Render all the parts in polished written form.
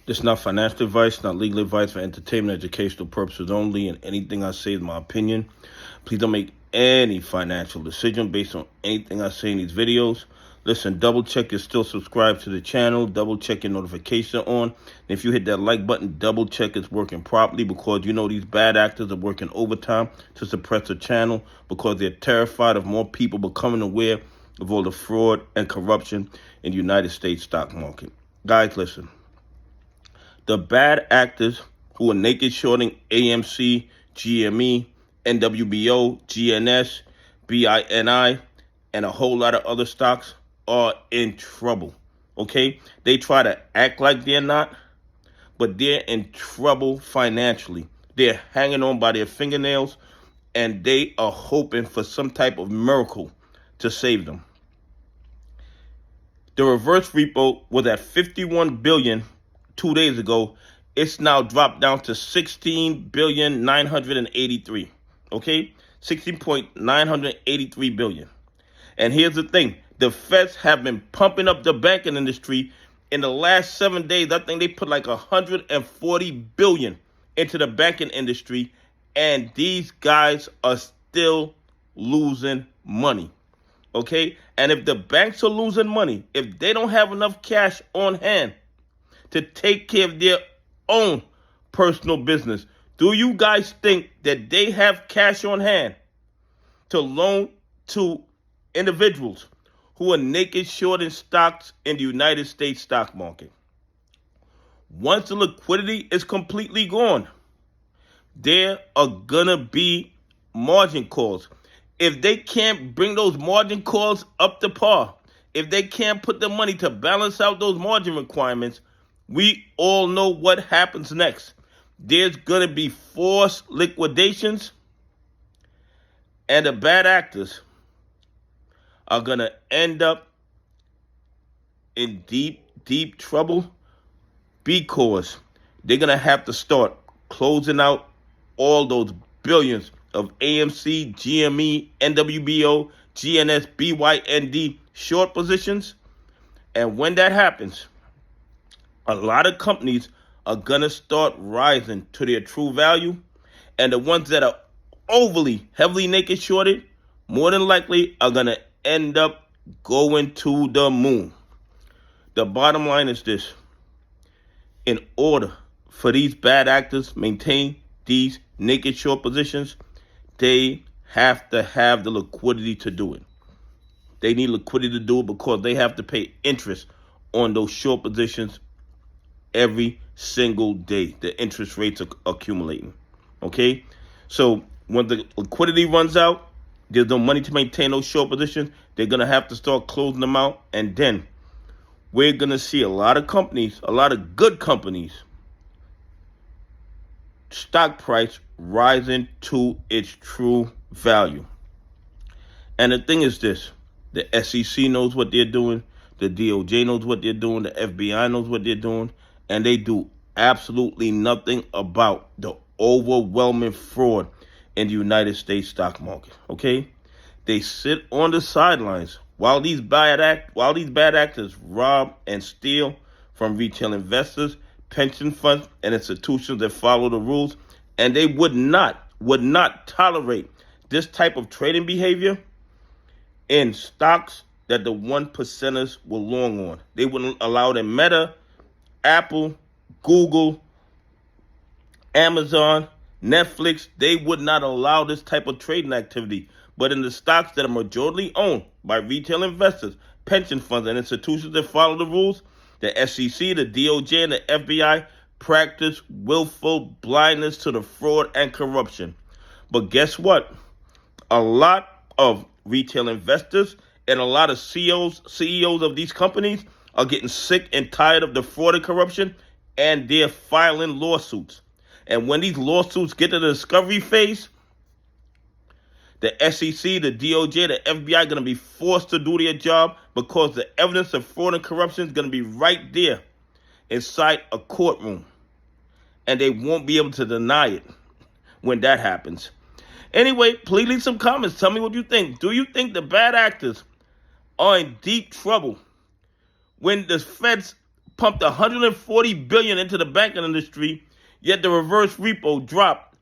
This is not financial advice, not legal advice, for entertainment, educational purposes only, and anything I say is my opinion. Please don't make any financial decision based on anything I say in these videos. Listen, double check you're still subscribed to the channel. Double check your notification on. And if you hit that like button, double check it's working properly, because you know these bad actors are working overtime to suppress the channel because they're terrified of more people becoming aware of all the fraud and corruption in the United States stock market. Guys, listen. The bad actors who are naked shorting AMC, GME, NWBO, GNS, BINI, and a whole lot of other stocks are in trouble, okay? They try to act like they're not, but they're in trouble financially. They're hanging on by their fingernails, and they are hoping for some type of miracle to save them. The reverse repo was at 51 billion 2 days ago. It's now dropped down to 16,983,000,000, okay? 16.983 billion. And here's the thing. The Feds have been pumping up the banking industry. In the last 7 days, I think they put like 140 billion into the banking industry, and these guys are still losing money, okay? And if the banks are losing money, if they don't have enough cash on hand to take care of their own personal business, do you guys think that they have cash on hand to loan to individuals who are naked shorting stocks in the United States stock market? Once the liquidity is completely gone, there are gonna be margin calls. If they can't bring those margin calls up to par, if they can't put the money to balance out those margin requirements, we all know what happens next. There's gonna be forced liquidations, and the bad actors are going to end up in deep, deep trouble, because they're going to have to start closing out all those billions of AMC, GME, NWBO, GNS, BYND short positions. And when that happens, a lot of companies are going to start rising to their true value. And the ones that are overly, heavily naked shorted, more than likely are going to end up going to the moon. The bottom line is this. In order for these bad actors maintain these naked short positions, they have to have the liquidity to do it. They need liquidity to do it because they have to pay interest on those short positions every single day. The interest rates are accumulating, okay? So when the liquidity runs out, there's no money to maintain those short positions. They're going to have to start closing them out. And then we're going to see a lot of companies, a lot of good companies, stock price rising to its true value. And the thing is this. The SEC knows what they're doing. The DOJ knows what they're doing. The FBI knows what they're doing. And they do absolutely nothing about the overwhelming fraud in the United States stock market, okay? They sit on the sidelines while these bad actors rob and steal from retail investors, pension funds, and institutions that follow the rules, and they would not tolerate this type of trading behavior in stocks that the 1%ers were long on. They wouldn't allow them. Meta, Apple, Google, Amazon, Netflix, they would not allow this type of trading activity. But in the stocks that are majority owned by retail investors, pension funds, and institutions that follow the rules, the SEC, the DOJ, and the FBI practice willful blindness to the fraud and corruption. But guess what? A lot of retail investors and a lot of CEOs of these companies are getting sick and tired of the fraud and corruption, and they're filing lawsuits. And when these lawsuits get to the discovery phase, the SEC, the DOJ, the FBI are going to be forced to do their job, because the evidence of fraud and corruption is going to be right there inside a courtroom. And they won't be able to deny it when that happens. Anyway, please leave some comments. Tell me what you think. Do you think the bad actors are in deep trouble when the Feds pumped $140 billion into the banking industry, yet the reverse repo dropped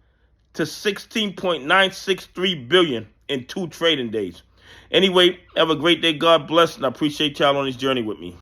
to $16.963 billion in 2 trading days. Anyway, have a great day. God bless, and I appreciate y'all on this journey with me.